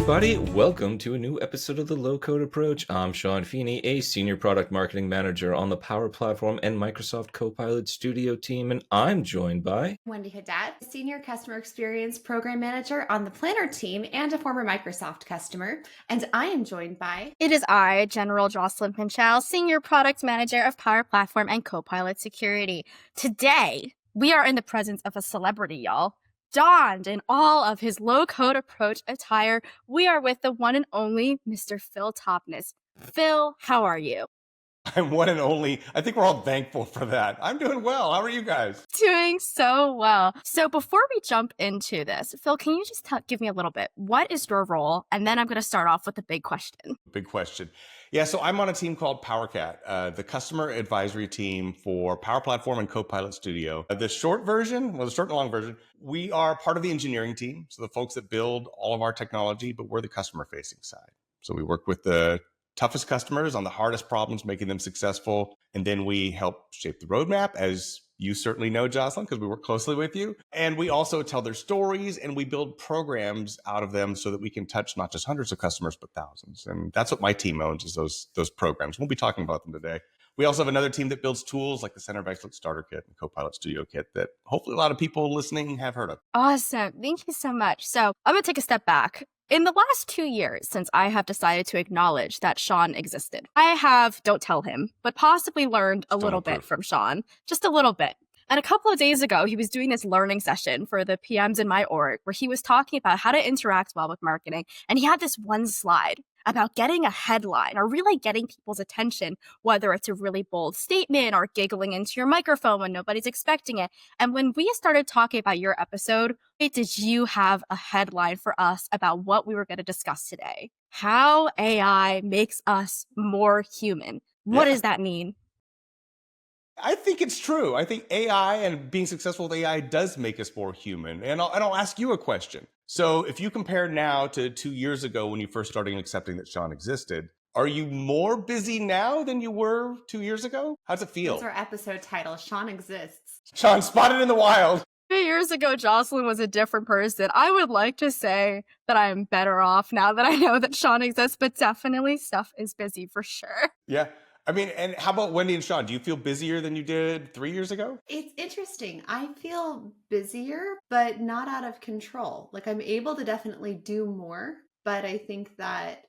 everybody. Welcome to a new episode of the Low Code Approach. I'm Sean Feeney, a Senior Product Marketing Manager on the Power Platform and Microsoft Copilot Studio team, and I'm joined by Wendy, Senior Customer Experience Program Manager on the Planner team and a former Microsoft customer. And I am joined by... It is I, General Jocelyn, Senior Product Manager of Power Platform and Copilot Security. Today, we are in the presence of a celebrity, y'all. Donned in all of his low-code approach attire, we are with the one and only Mr. Phil Topness. Phil, how are you? I'm one and only. I think we're all thankful for that. I'm doing well. How are you guys? Doing so well. So before we jump into this, Phil, can you just give me a little bit? What is your role? And then I'm going to start off with a big question. Big question. Yeah, so I'm on a team called PowerCat, the customer advisory team for Power Platform and Copilot Studio. The short version, the short and long version, we are part of the engineering team. So the folks that build all of our technology, but we're the customer facing side. So we work with the toughest customers on the hardest problems, making them successful. And then we help shape the roadmap, as you certainly know, Jocelyn, because we work closely with you. And we also tell their stories and we build programs out of them so that we can touch not just hundreds of customers, but thousands. And that's what my team owns, is those programs. We'll be talking about them today. We also have another team that builds tools like the Center of Excellence Starter Kit and Copilot Studio Kit that hopefully a lot of people listening have heard of. Awesome. Thank you so much. So I'm going to take a step back. In the last 2 years, since I have decided to acknowledge that Sean existed, I have, don't tell him, but possibly learned a little bit from Sean, just a little bit. And a couple of days ago, he was doing this learning session for the PMs in my org where he was talking about how to interact well with marketing. And he had this one slide about getting a headline or really getting people's attention, whether it's a really bold statement or giggling into your microphone when nobody's expecting it. And when we started talking about your episode, did you have a headline for us about what we were going to discuss today? How AI makes us more human. What does that mean? I think it's true. I think AI and being successful with AI does make us more human. And I'll ask you a question. So if you compare now to 2 years ago when you first started accepting that Sean existed, are you more busy now than you were 2 years ago? How's it feel? That's our episode title, Sean Exists. Sean spotted in the wild. 2 years ago, Jocelyn was a different person. I would like to say that I'm better off now that I know that Sean exists, but definitely stuff is busy for sure. Yeah. I mean, and how about Wendy and Sean? Do you feel busier than you did 3 years ago? It's interesting. I feel busier, but not out of control. Like I'm able to definitely do more, but I think that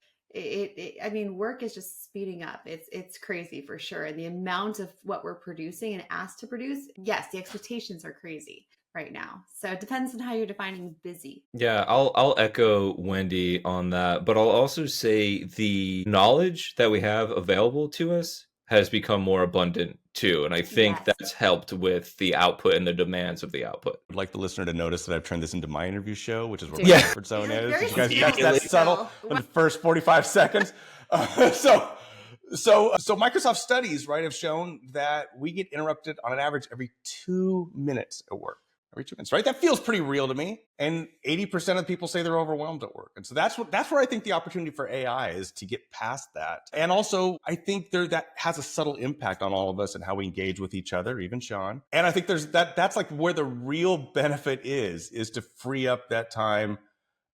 work is just speeding up. It's crazy for sure. And the amount of what we're producing and asked to produce, yes, the expectations are crazy right now. So it depends on how you're defining busy. Yeah, I'll echo Wendy on that, but I'll also say the knowledge that we have available to us has become more abundant too. And I think that's helped with the output and the demands of the output. I'd like the listener to notice that I've turned this into my interview show, which is where my comfort zone is. Did you guys catch that subtle in the first 45 seconds? So Microsoft studies, right, have shown that we get interrupted on an average every 2 minutes at work. Every 2 minutes, right? That feels pretty real to me. And 80% of people say they're overwhelmed at work. And so that's where I think the opportunity for AI is to get past that. And also, I think that has a subtle impact on all of us and how we engage with each other, even Sean. And I think that's like where the real benefit is to free up that time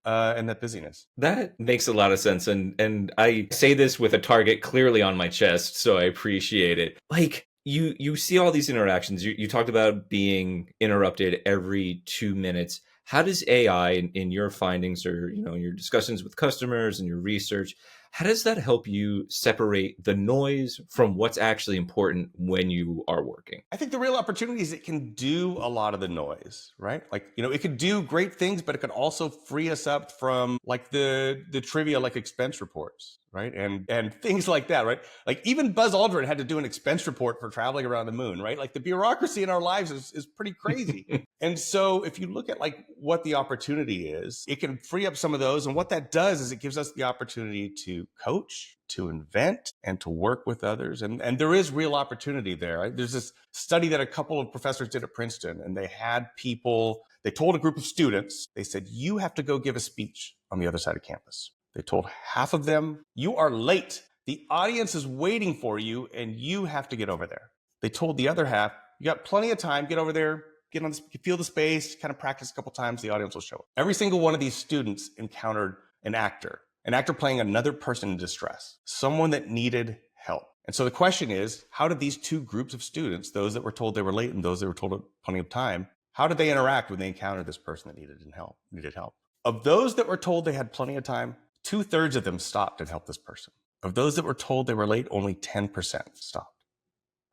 and that busyness. That makes a lot of sense. And I say this with a target clearly on my chest, so I appreciate it. Like, You see all these interactions. You talked about being interrupted every 2 minutes. How does AI in your findings or your discussions with customers and your research, how does that help you separate the noise from what's actually important when you are working? I think the real opportunity is it can do a lot of the noise, right? Like, it could do great things, but it could also free us up from like the trivia, like expense reports, right? And things like that, right? Like even Buzz Aldrin had to do an expense report for traveling around the moon, right? Like the bureaucracy in our lives is pretty crazy. And so if you look at like what the opportunity is, it can free up some of those. And what that does is it gives us the opportunity to coach, to invent, and to work with others. And there is real opportunity there. Right? There's this study that a couple of professors did at Princeton, and they told a group of students, they said, you have to go give a speech on the other side of campus. They told half of them, you are late. The audience is waiting for you and you have to get over there. They told the other half, you got plenty of time, get over there, feel the space, kind of practice a couple times, the audience will show up. Every single one of these students encountered an actor playing another person in distress, someone that needed help. And so the question is, how did these two groups of students, those that were told they were late and those that were told plenty of time, how did they interact when they encountered this person that needed help? Of those that were told they had plenty of time, 2/3 of them stopped and helped this person. Of those that were told they were late, only 10% stopped.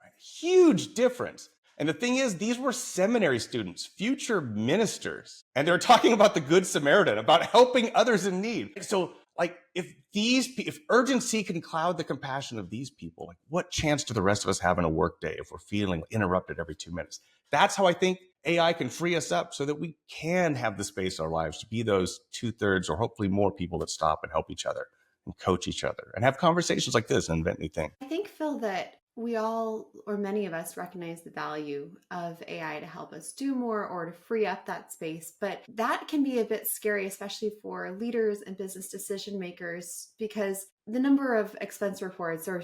Right? Huge difference. And the thing is, these were seminary students, future ministers, and they're talking about the Good Samaritan, about helping others in need. So, like, if urgency can cloud the compassion of these people, like, what chance do the rest of us have in a workday if we're feeling interrupted every 2 minutes? That's how I think AI can free us up so that we can have the space in our lives to be those 2/3 or hopefully more people that stop and help each other and coach each other and have conversations like this and invent new things. I think, Phil, that we all, or many of us, recognize the value of AI to help us do more or to free up that space. But that can be a bit scary, especially for leaders and business decision makers, because the number of expense reports or,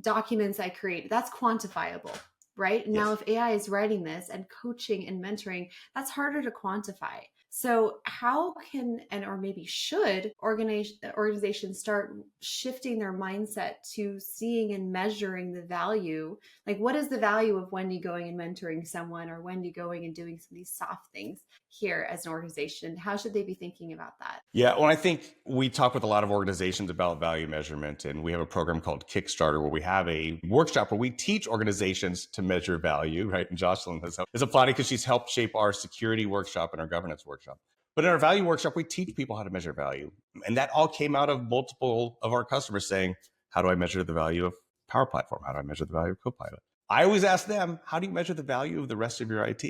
documents I create, that's quantifiable, right? Yes. Now, if AI is writing this and coaching and mentoring, that's harder to quantify. So how can, or maybe should, organizations start shifting their mindset to seeing and measuring the value? Like, what is the value of Wendy going and mentoring someone, or Wendy going and doing some of these soft things here as an organization? How should they be thinking about that? Yeah, well, I think we talk with a lot of organizations about value measurement, and we have a program called Kickstarter where we have a workshop where we teach organizations to measure value, right? And Jocelyn is applauding because she's helped shape our security workshop and our governance workshop. But in our value workshop, we teach people how to measure value. And that all came out of multiple of our customers saying, how do I measure the value of Power Platform? How do I measure the value of Copilot? I always ask them, how do you measure the value of the rest of your IT?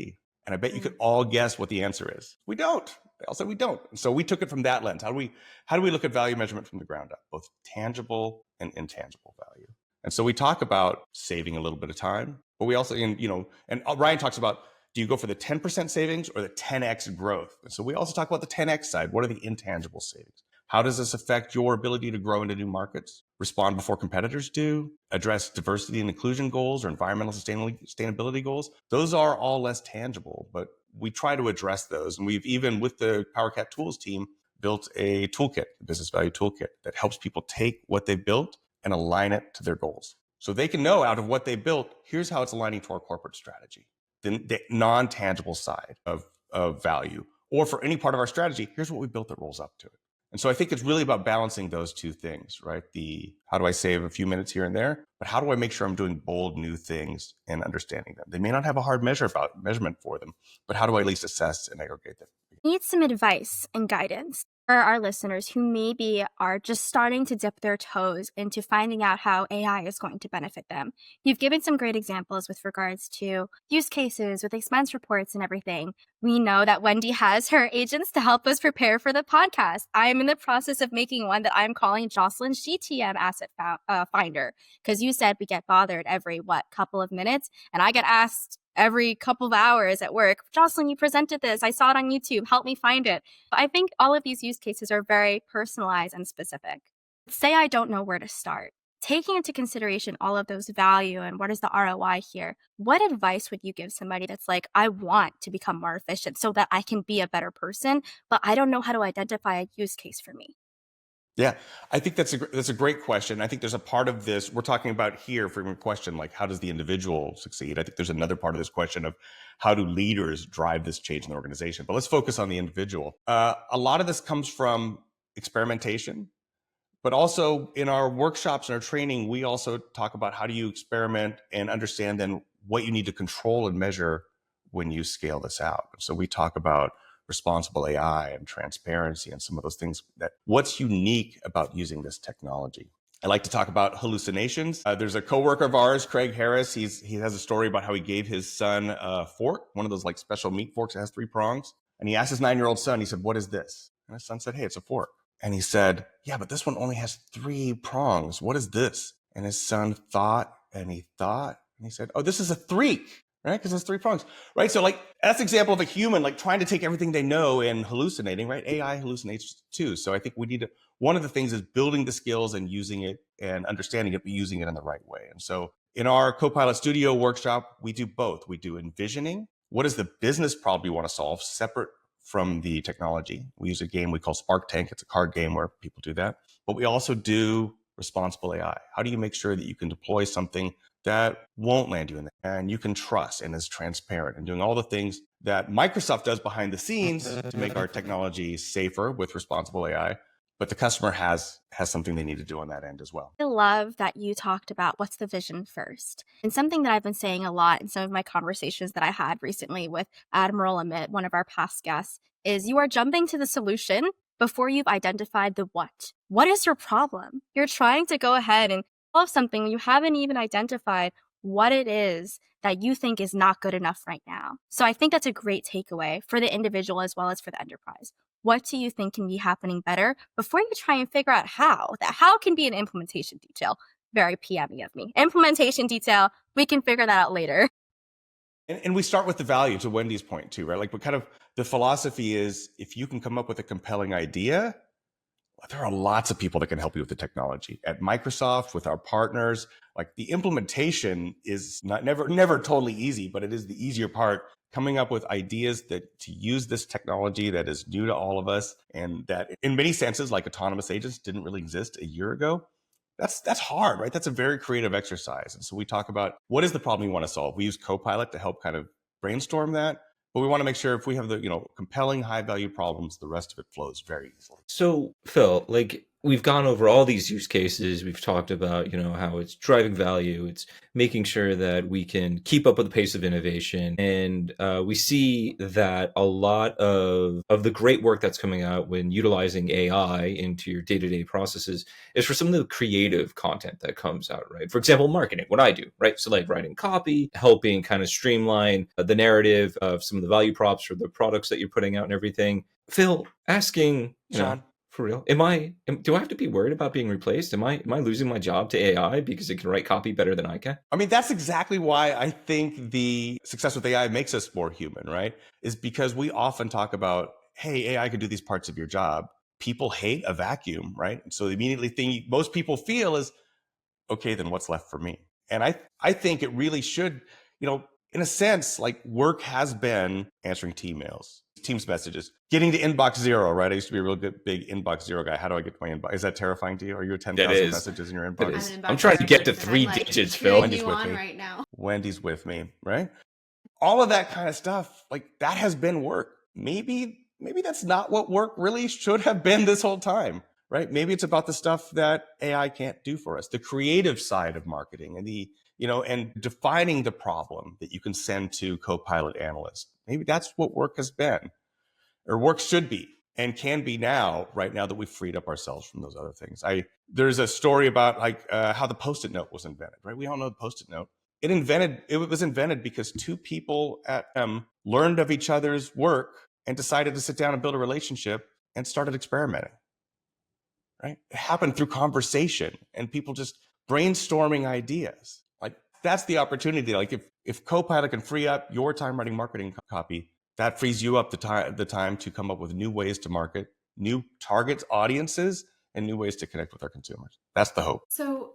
And I bet you could all guess what the answer is. We don't. They all said we don't. And so we took it from that lens. How do we look at value measurement from the ground up, both tangible and intangible value? And so we talk about saving a little bit of time, but we also, and Ryan talks about, do you go for the 10% savings or the 10x growth? And so we also talk about the 10x side. What are the intangible savings? How does this affect your ability to grow into new markets, respond before competitors do, address diversity and inclusion goals or environmental sustainability goals? Those are all less tangible, but we try to address those. And we've even, with the PowerCat Tools team, built a toolkit, a business value toolkit, that helps people take what they've built and align it to their goals. So they can know out of what they built, here's how it's aligning to our corporate strategy. The non-tangible side of value, or for any part of our strategy, here's what we built that rolls up to it. And so I think it's really about balancing those two things, right? How do I save a few minutes here and there, but how do I make sure I'm doing bold new things and understanding them? They may not have a hard measurement for them, but how do I at least assess and aggregate them? Need some advice and guidance for our listeners who maybe are just starting to dip their toes into finding out how AI is going to benefit them. You've given some great examples with regards to use cases with expense reports and everything. We know that Wendy has her agents to help us prepare for the podcast. I'm in the process of making one that I'm calling Jocelyn's GTM Asset Finder, because you said we get bothered every, couple of minutes, and I get asked every couple of hours at work, Jocelyn, you presented this. I saw it on YouTube. Help me find it. But I think all of these use cases are very personalized and specific. Say I don't know where to start. Taking into consideration all of those value and what is the ROI here, what advice would you give somebody that's like, I want to become more efficient so that I can be a better person, but I don't know how to identify a use case for me? Yeah, I think that's a great question. I think there's a part of this we're talking about here from a question like, how does the individual succeed? I think there's another part of this question of how do leaders drive this change in the organization? But let's focus on the individual. A lot of this comes from experimentation, but also in our workshops and our training, we also talk about how do you experiment and understand then what you need to control and measure when you scale this out. So we talk about responsible AI and transparency and some of those things, that what's unique about using this technology. I like to talk about hallucinations. There's a coworker of ours, Craig Harris. He has a story about how he gave his son a fork, one of those like special meat forks that has 3 prongs. And he asked his 9-year-old son, he said, what is this? And his son said, hey, it's a fork. And he said, yeah, but this one only has 3 prongs. What is this? And his son thought, and he said, oh, this is a 3. Right? Because it's 3 prongs, right? So like, that's an example of a human, like trying to take everything they know and hallucinating, right? AI hallucinates too. So I think we need to, one of the things is building the skills and using it and understanding it, but using it in the right way. And so in our Copilot Studio workshop, we do both. We do envisioning. What is the business problem you want to solve separate from the technology. We use a game we call Spark Tank. It's a card game where people do that. But we also do responsible AI. How do you make sure that you can deploy something that won't land you in there and you can trust and is transparent, and doing all the things that Microsoft does behind the scenes to make our technology safer with responsible AI, but the customer has something they need to do on that end as well. I love that you talked about what's the vision first. And something that I've been saying a lot in some of my conversations that I had recently with Admiral Amit, one of our past guests, is you are jumping to the solution before you've identified the what. What is your problem? You're trying to go ahead and solve something you haven't even identified what it is that you think is not good enough right now. So I think that's a great takeaway for the individual as well as for the enterprise. What do you think can be happening better before you try and figure out how? That how can be an implementation detail. Very PME of me. Implementation detail, we can figure that out later. And we start with the value, to Wendy's point too, right? Like, what kind of the philosophy is, if you can come up with a compelling idea, there are lots of people that can help you with the technology. At Microsoft, with our partners, like, the implementation is never totally easy, but it is the easier part. Coming up with ideas that to use this technology that is new to all of us, and that in many senses, like autonomous agents, didn't really exist a year ago. That's hard, right? That's a very creative exercise. And so we talk about, what is the problem we want to solve? We use Copilot to help kind of brainstorm that. But we want to make sure if we have the, compelling high value problems, the rest of it flows very easily. So, Phil, like, we've gone over all these use cases. We've talked about, how it's driving value. It's making sure that we can keep up with the pace of innovation. And we see that a lot of the great work that's coming out when utilizing AI into your day-to-day processes is for some of the creative content that comes out, right? For example, marketing, what I do, right? So like writing copy, helping kind of streamline the narrative of some of the value props for the products that you're putting out and everything. Phil, asking, Sean, for real, do I have to be worried about being replaced? Am I losing my job to AI because it can write copy better than I can? I mean, that's exactly why I think the success with AI makes us more human, right? Is because we often talk about, hey, AI could do these parts of your job. People hate a vacuum, right? So the immediately thing most people feel is, okay, then what's left for me? And I think it really should, in a sense, like, work has been answering Teams messages, getting to inbox zero, right? I used to be a real big inbox zero guy. How do I get to my inbox? Is that terrifying to you? Are you at 10,000 messages in your inbox? I'm trying to get to 3 digits, Phil. Wendy's with me right now. Wendy's with me, right? All of that kind of stuff, like, that has been work. Maybe that's not what work really should have been this whole time, right? Maybe it's about the stuff that AI can't do for us, the creative side of marketing, and and defining the problem that you can send to Copilot analysts. Maybe that's what work has been, or work should be and can be now, right now that we've freed up ourselves from those other things. There's a story about how the Post-it note was invented, right? We all know the Post-it note. It was invented because two people at learned of each other's work and decided to sit down and build a relationship and started experimenting, right? It happened through conversation and people just brainstorming ideas. Like, that's the opportunity. Like, if Copilot can free up your time writing marketing copy, that frees you up the time to come up with new ways to market, new targets, audiences, and new ways to connect with our consumers. That's the hope. So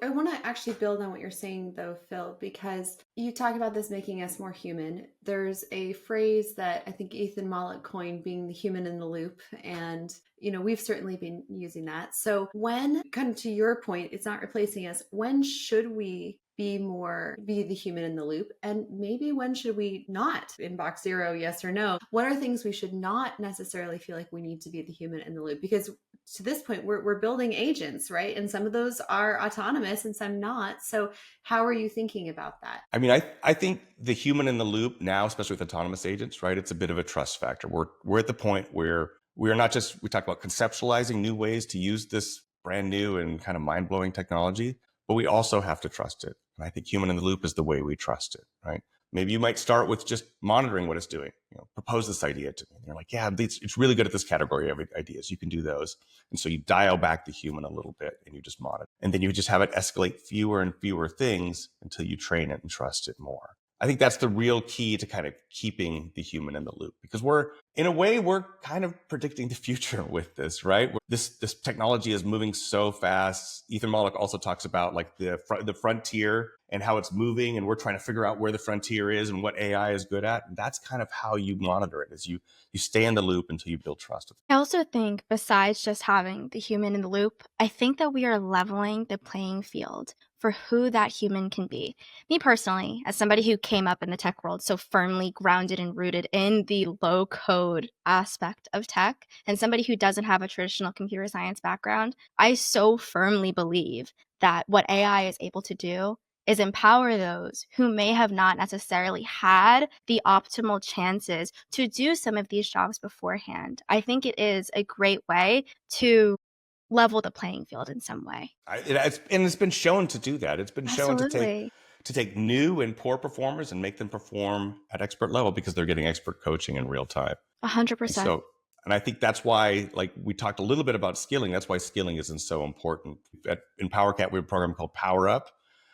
I want to actually build on what you're saying, though, Phil, because you talk about this making us more human. There's a phrase that I think Ethan Mollick coined, being the human in the loop. And, we've certainly been using that. So when, kind of to your point, it's not replacing us, when should we be the human in the loop? And maybe when should we not? Inbox zero, yes or no? What are things we should not necessarily feel like we need to be the human in the loop? Because to this point, we're building agents, right? And some of those are autonomous and some not. So how are you thinking about that? I mean, I think the human in the loop now, especially with autonomous agents, right? It's a bit of a trust factor. We're at the point where we talk about conceptualizing new ways to use this brand new and kind of mind-blowing technology, but we also have to trust it. And I think human in the loop is the way we trust it, right? Maybe you might start with just monitoring what it's doing. Propose this idea to me. And they're like, yeah, it's really good at this category of ideas. You can do those. And so you dial back the human a little bit and you just monitor. And then you just have it escalate fewer and fewer things until you train it and trust it more. I think that's the real key to kind of keeping the human in the loop, because in a way, we're kind of predicting the future with this, right? This technology is moving so fast. Ethan Mollick also talks about like the frontier and how it's moving, and we're trying to figure out where the frontier is and what AI is good at. And that's kind of how you monitor it, is you stay in the loop until you build trust. I also think, besides just having the human in the loop, I think that we are leveling the playing field for who that human can be. Me personally, as somebody who came up in the tech world so firmly grounded and rooted in the low code aspect of tech, and somebody who doesn't have a traditional computer science background, I so firmly believe that what AI is able to do is empower those who may have not necessarily had the optimal chances to do some of these jobs beforehand. I think it is a great way to level the playing field in some way. It's been shown to do that. It's been shown Absolutely. to take new and poor performers and make them perform at expert level, because they're getting expert coaching in real time. 100%. And I think that's why, like we talked a little bit about skilling, that's why skilling isn't so important. In PowerCat, we have a program called Power Up.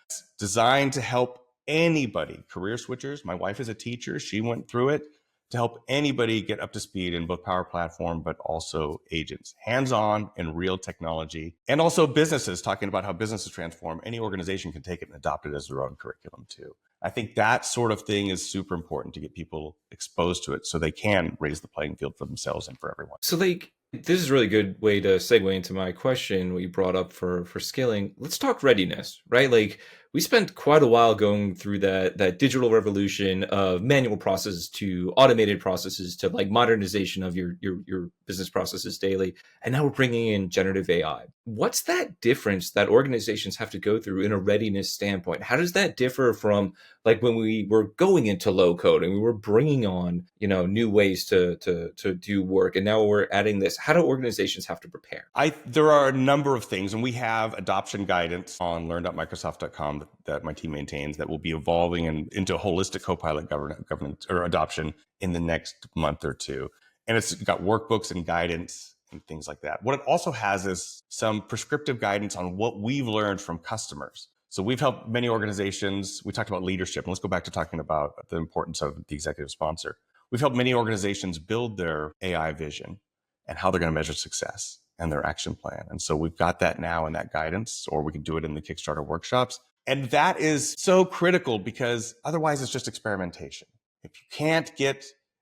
It's designed to help anybody, career switchers. My wife is a teacher. She went through it, to help anybody get up to speed in both Power Platform, but also agents, hands-on and real technology. And also businesses, talking about how businesses transform. Any organization can take it and adopt it as their own curriculum too. I think that sort of thing is super important to get people exposed to it so they can raise the playing field for themselves and for everyone. So like, this is a really good way to segue into my question, what you brought up for skilling. Let's talk readiness, right? Like, we spent quite a while going through that digital revolution of manual processes to automated processes to like modernization of your business processes daily. And now we're bringing in generative AI. What's that difference that organizations have to go through in a readiness standpoint? How does that differ from like when we were going into low code and we were bringing on, new ways to do work, and now we're adding this? How do organizations have to prepare? There are a number of things, and we have adoption guidance on learn.microsoft.com that my team maintains that will be evolving into holistic Copilot governance or adoption in the next month or two. And it's got workbooks and guidance and things like that. What it also has is some prescriptive guidance on what we've learned from customers. So we've helped many organizations. We talked about leadership, and let's go back to talking about the importance of the executive sponsor. We've helped many organizations build their AI vision and how they're going to measure success and their action plan. And so we've got that now in that guidance, or we can do it in the Kickstarter workshops. And that is so critical, because otherwise it's just experimentation. If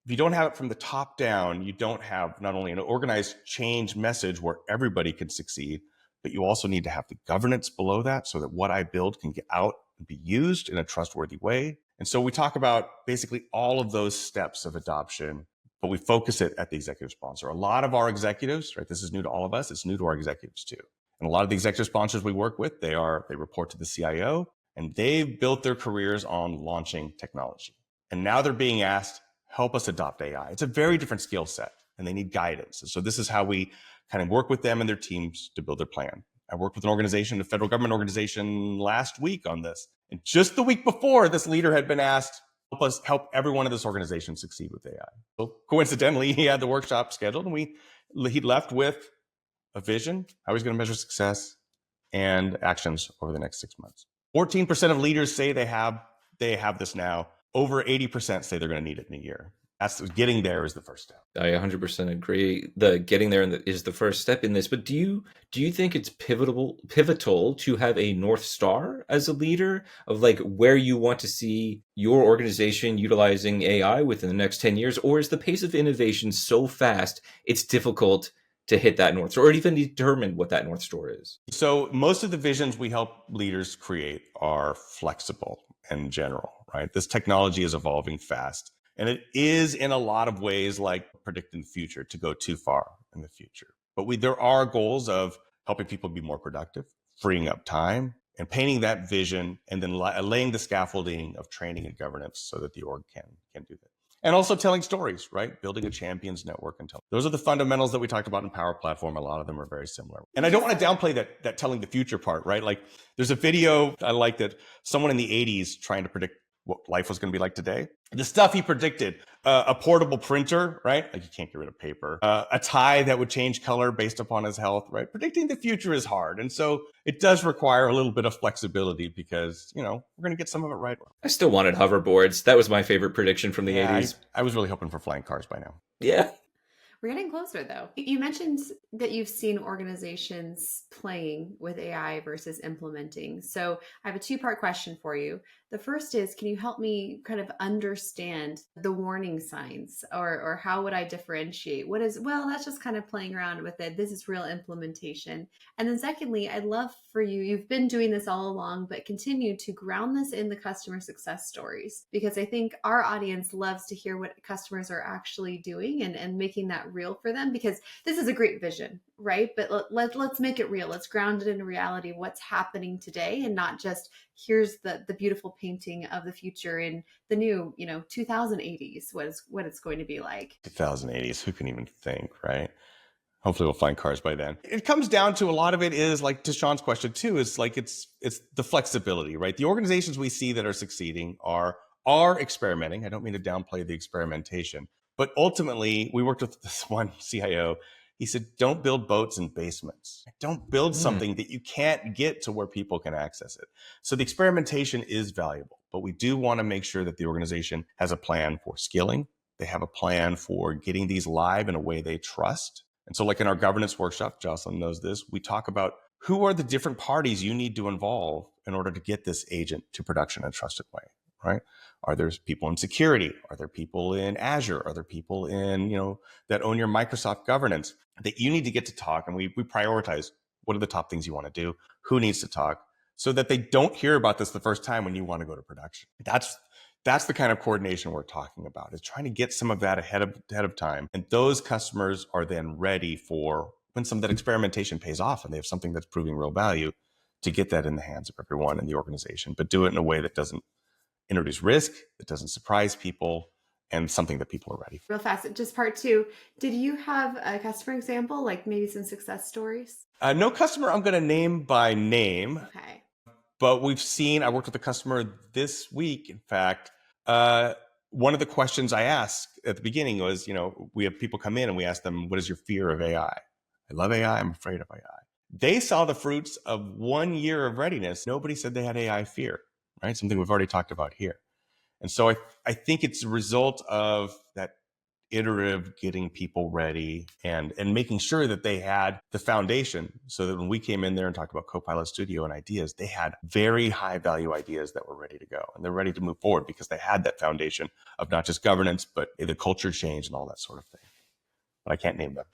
you don't have it from the top down, you don't have not only an organized change message where everybody can succeed, but you also need to have the governance below that so that what I build can get out and be used in a trustworthy way. And so we talk about basically all of those steps of adoption, but we focus it at the executive sponsor. A lot of our executives, right? This is new to all of us. It's new to our executives too. And a lot of the executive sponsors we work with, they report to the CIO, and they've built their careers on launching technology. And now they're being asked, help us adopt AI. It's a very different skill set, and they need guidance. And so this is how we kind of work with them and their teams to build their plan. I worked with an organization, a federal government organization, last week on this. And just the week before, this leader had been asked, help everyone in this organization succeed with AI. So coincidentally, he had the workshop scheduled, and he left with a vision, how he's going to measure success, and actions over the next 6 months. 14% of leaders say they have this now. Over 80% say they're going to need it in a year. Getting there is the first step. I 100% agree. The getting there is the first step in this. But do you think it's pivotal to have a North Star as a leader of like where you want to see your organization utilizing AI within the next 10 years? Or is the pace of innovation so fast, it's difficult to hit that North Star or even determine what that North Star is? So most of the visions we help leaders create are flexible and general, right? This technology is evolving fast. And it is in a lot of ways like predicting the future, to go too far in the future. But there are goals of helping people be more productive, freeing up time, and painting that vision, and then laying the scaffolding of training and governance so that the org can do that. And also telling stories, right? Building a champions network. Those are the fundamentals that we talked about in Power Platform. A lot of them are very similar. And I don't want to downplay that telling the future part, right? Like there's a video I like that someone in the 80s trying to predict what life was going to be like today. The stuff he predicted, a portable printer, right? Like you can't get rid of paper. A tie that would change color based upon his health, right? Predicting the future is hard. And so it does require a little bit of flexibility because, we're going to get some of it right. I still wanted hoverboards. That was my favorite prediction from the 80s. I was really hoping for flying cars by now. Yeah. We're getting closer, though. You mentioned that you've seen organizations playing with AI versus implementing. So I have a two-part question for you. The first is, can you help me kind of understand the warning signs, or how would I differentiate? What is, well, that's just kind of playing around with it. This is real implementation. And then secondly, I'd love for you, you've been doing this all along, but continue to ground this in the customer success stories, because I think our audience loves to hear what customers are actually doing and making that real for them, because this is a great vision, right? But let's make it real. Let's ground it in reality, what's happening today, and not just here's the beautiful painting of the future in the new 2080s, what it's going to be like. 2080s, who can even think, right? Hopefully we'll find cars by then. It comes down to, a lot of it is like, to Sean's question too, is like it's the flexibility, right? The organizations we see that are succeeding are experimenting. I don't mean to downplay the experimentation, but ultimately we worked with this one CIO. He said, don't build boats in basements. Don't build something that you can't get to where people can access it. So the experimentation is valuable, but we do want to make sure that the organization has a plan for skilling. They have a plan for getting these live in a way they trust. And so like in our governance workshop, Jocelyn knows this, we talk about who are the different parties you need to involve in order to get this agent to production in a trusted way, right? Are there people in security? Are there people in Azure? Are there people in, that own your Microsoft governance that you need to get to talk? And we prioritize what are the top things you want to do, who needs to talk, so that they don't hear about this the first time when you want to go to production. That's the kind of coordination we're talking about, is trying to get some of that ahead of time. And those customers are then ready for when some of that experimentation pays off and they have something that's proving real value, to get that in the hands of everyone in the organization, but do it in a way that doesn't introduce risk, that doesn't surprise people, and something that people are ready for. Real fast, just part two. Did you have a customer example, like maybe some success stories? No customer I'm going to name by name. Okay. But I worked with a customer this week, in fact. One of the questions I asked at the beginning was, we have people come in and we ask them, what is your fear of AI? I love AI. I'm afraid of AI. They saw the fruits of 1 year of readiness. Nobody said they had AI fear, right? Something we've already talked about here. And so I think it's a result of that iterative getting people ready and making sure that they had the foundation, so that when we came in there and talked about Copilot Studio and ideas, they had very high value ideas that were ready to go, and they're ready to move forward because they had that foundation of not just governance, but the culture change and all that sort of thing. But I can't name them.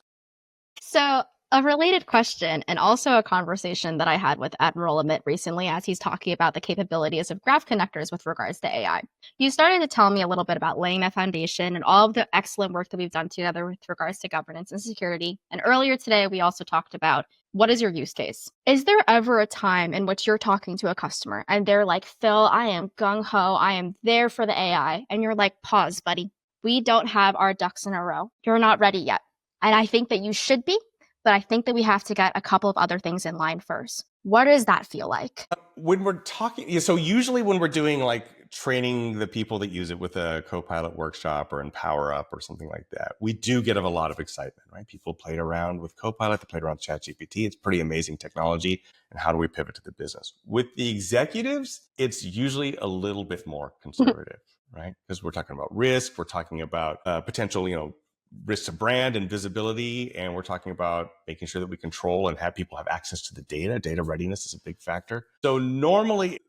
So a related question, and also a conversation that I had with Admiral Amit recently as he's talking about the capabilities of graph connectors with regards to AI. You started to tell me a little bit about laying that foundation and all of the excellent work that we've done together with regards to governance and security. And earlier today, we also talked about, what is your use case? Is there ever a time in which you're talking to a customer and they're like, Phil, I am gung-ho, I am there for the AI. And you're like, pause, buddy. We don't have our ducks in a row. You're not ready yet. And I think that you should be. But I think that we have to get a couple of other things in line first. What does that feel like? When we're talking, so usually when we're doing like training the people that use it with a Copilot workshop or in Power Up or something like that, we do get a lot of excitement, right? People played around with Copilot, they played around with ChatGPT. It's pretty amazing technology. And how do we pivot to the business? With the executives, it's usually a little bit more conservative, right? Because we're talking about risk, we're talking about potential, risk to brand and visibility, and we're talking about making sure that we control and have people have access to the data. Data readiness is a big factor. So normally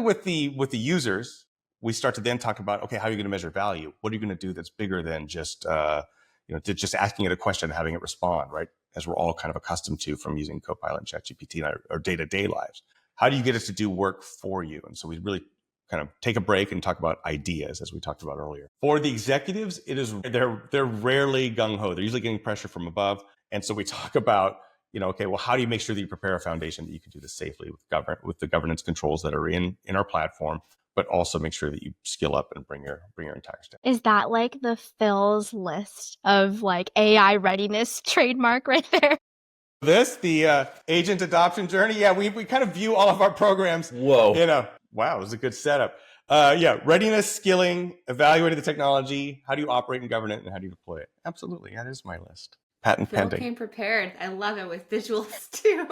with the users, we start to then talk about, okay, how are you going to measure value? What are you going to do that's bigger than just just asking it a question and having it respond, right? As we're all kind of accustomed to from using Copilot and ChatGPT in our day-to-day lives. How do you get it to do work for you? And so we really kind of take a break and talk about ideas, as we talked about earlier. For the executives, they're rarely gung-ho. They're usually getting pressure from above. And so we talk about, okay, well, how do you make sure that you prepare a foundation that you can do this safely with the governance controls that are in our platform, but also make sure that you skill up and bring your entire staff. Is that like the Phil's list of like AI readiness trademark right there? The agent adoption journey. Yeah, we kind of view all of our programs. Whoa. Wow, it was a good setup. Readiness, skilling, evaluating the technology. How do you operate and govern it, and how do you deploy it? Absolutely, that is my list. Patent Phil pending. came prepared. I love it with visuals too.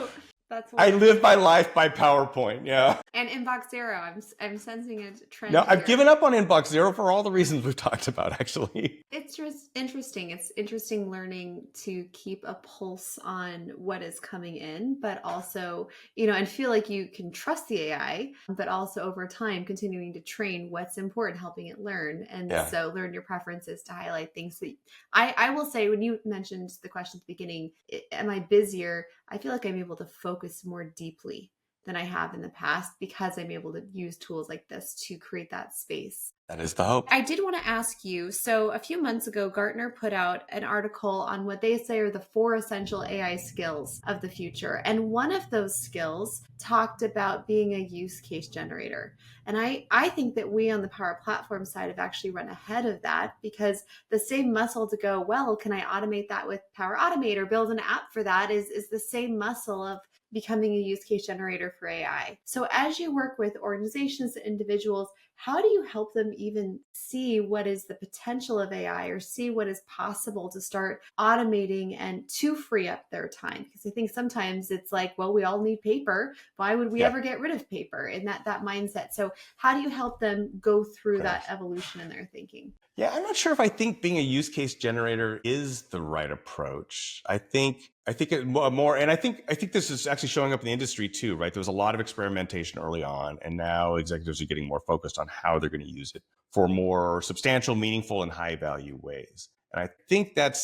That's I wonderful. live my life by PowerPoint. Yeah. And Inbox Zero. I'm sensing a trend. No, I've here. given up on Inbox Zero for all the reasons we've talked about, actually. It's just interesting. It's interesting learning to keep a pulse on what is coming in, but also, and feel like you can trust the AI, but also over time continuing to train what's important, helping it learn. And so learn your preferences to highlight things that I will say, when you mentioned the question at the beginning, am I busier? I feel like I'm able to focus more deeply than I have in the past because I'm able to use tools like this to create that space. That is the hope. I did want to ask you, so a few months ago, Gartner put out an article on what they say are the 4 essential AI skills of the future. And one of those skills talked about being a use case generator. And I think that we on the Power Platform side have actually run ahead of that, because the same muscle to go, well, can I automate that with Power Automate or build an app for that is the same muscle of becoming a use case generator for AI. So as you work with organizations and individuals, how do you help them even see what is the potential of AI, or see what is possible to start automating and to free up their time? Because I think sometimes it's like, well, we all need paper. Why would we ever get rid of paper? And that mindset. So how do you help them go through that evolution in their thinking? Yeah, I'm not sure if I think being a use case generator is the right approach. I think it more, and I think this is actually showing up in the industry too, right? There was a lot of experimentation early on, and now executives are getting more focused on how they're going to use it for more substantial, meaningful, and high value ways. And I think that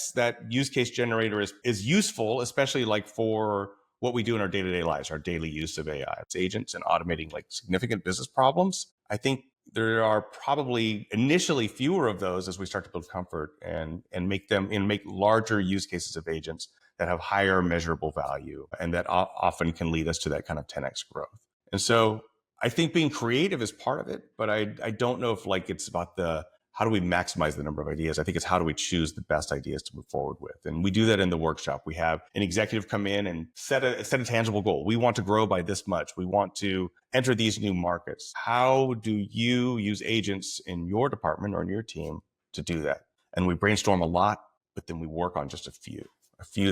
use case generator is useful, especially like for what we do in our day-to-day lives, our daily use of AI. It's agents and automating like significant business problems. I think there are probably initially fewer of those as we start to build comfort and make larger use cases of agents that have higher measurable value, and that often can lead us to that kind of 10x growth. And so I think being creative is part of it, but I don't know if like it's about how do we maximize the number of ideas? I think it's how do we choose the best ideas to move forward with? And we do that in the workshop. We have an executive come in and set a tangible goal. We want to grow by this much. We want to enter these new markets. How do you use agents in your department or in your team to do that? And we brainstorm a lot, but then we work on just a few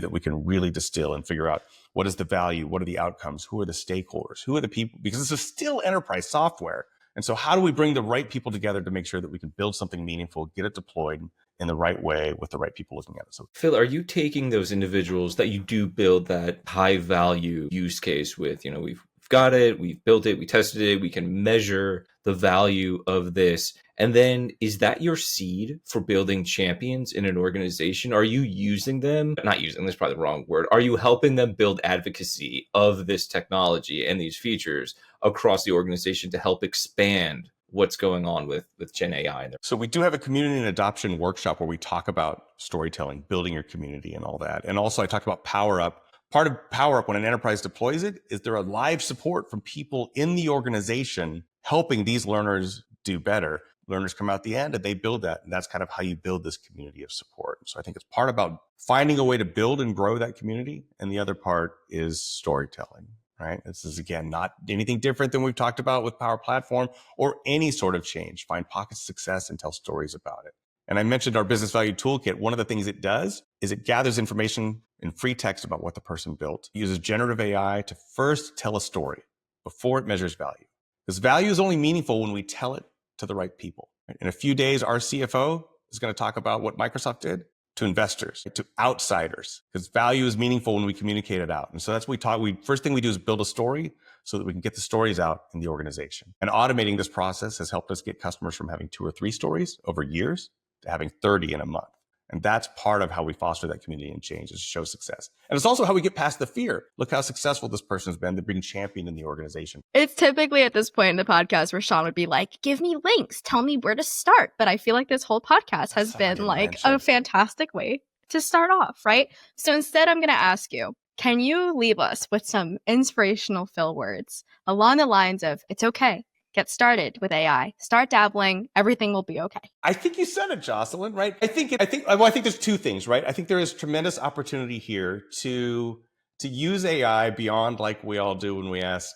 that we can really distill and figure out what is the value, what are the outcomes, who are the stakeholders, who are the people, because this is still enterprise software. And so how do we bring the right people together to make sure that we can build something meaningful, get it deployed in the right way with the right people looking at it? So, Phil, are you taking those individuals that you do build that high value use case with, we've got it, we've built it, we tested it, we can measure the value of this. And then is that your seed for building champions in an organization? Are you using them? Not using, that's probably the wrong word. Are you helping them build advocacy of this technology and these features across the organization to help expand what's going on with Gen AI? So we do have a community and adoption workshop where we talk about storytelling, building your community and all that. And also I talked about Power Up. Part of Power Up when an enterprise deploys it is there are live support from people in the organization helping these learners do better. Learners come out the end and they build that. And that's kind of how you build this community of support. So I think it's part about finding a way to build and grow that community. And the other part is storytelling, right? This is, again, not anything different than we've talked about with Power Platform or any sort of change. Find pockets of success and tell stories about it. And I mentioned our business value toolkit. One of the things it does is it gathers information in free text about what the person built. It uses generative AI to first tell a story before it measures value. Because value is only meaningful when we tell it to the right people. In a few days, our CFO is going to talk about what Microsoft did to investors, to outsiders, because value is meaningful when we communicate it out. And so that's what first thing we do is build a story so that we can get the stories out in the organization. And automating this process has helped us get customers from having 2 or 3 stories over years to having 30 in a month. And that's part of how we foster that community and change, is to show success. And it's also how we get past the fear. Look how successful this person's been. They're being championed in the organization. It's typically at this point in the podcast where Sean would be like, give me links, tell me where to start. But I feel like this whole podcast has been like a fantastic way to start off, right? So instead, I'm going to ask you, can you leave us with some inspirational Phil words along the lines of, it's okay. Get started with AI. Start dabbling. Everything will be okay. I think you said it, Jocelyn, right? I think there's 2 things, right? I think there is tremendous opportunity here to to use AI beyond like we all do when we ask,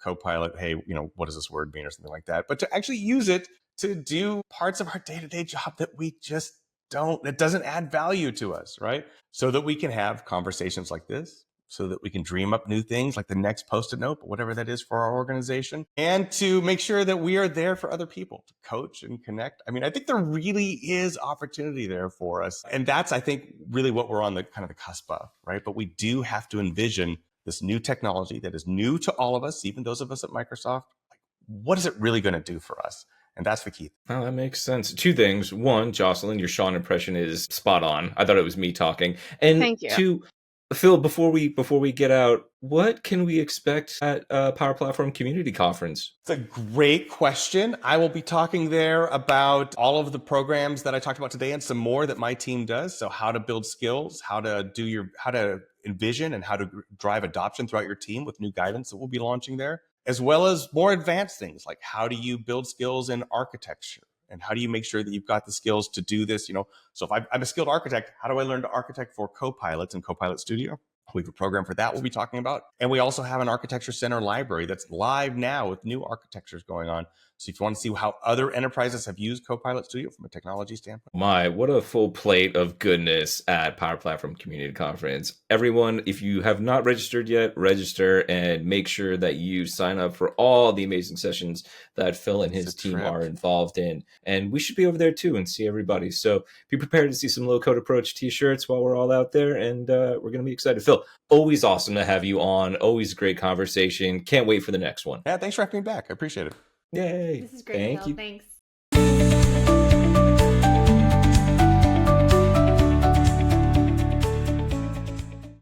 Copilot, hey, what does this word mean or something like that, but to actually use it to do parts of our day-to-day job that we just it doesn't add value to us, right? So that we can have conversations like this, so that we can dream up new things like the next post-it note, whatever that is for our organization, and to make sure that we are there for other people to coach and connect. I mean, I think there really is opportunity there for us. And that's, I think, really what we're on the kind of the cusp of, right? But we do have to envision this new technology that is new to all of us, even those of us at Microsoft. Like, what is it really going to do for us? And that's the key. Oh, that makes sense. Two things. One, Jocelyn, your Sean impression is spot on. I thought it was me talking. And Thank you. two, Phil, before we get out, what can we expect at Power Platform Community Conference? It's a great question. I will be talking there about all of the programs that I talked about today and some more that my team does. So how to build skills, how to envision and how to drive adoption throughout your team with new guidance that we'll be launching there, as well as more advanced things like how do you build skills in architecture and how do you make sure that you've got the skills to do this? So if I'm a skilled architect, how do I learn to architect for Copilot and Copilot Studio? We have a program for that we'll be talking about. And we also have an Architecture Center library that's live now with new architectures going on. So if you want to see how other enterprises have used Copilot Studio from a technology standpoint. My, what a full plate of goodness at Power Platform Community Conference. Everyone, if you have not registered yet, register and make sure that you sign up for all the amazing sessions that Phil and his team are involved in. And we should be over there too and see everybody. So be prepared to see some Low Code Approach t-shirts while we're all out there. And we're going to be excited. Phil, always awesome to have you on. Always a great conversation. Can't wait for the next one. Yeah, thanks for having me back. I appreciate it. Yay. This is great. Thank Phil. you. Thanks.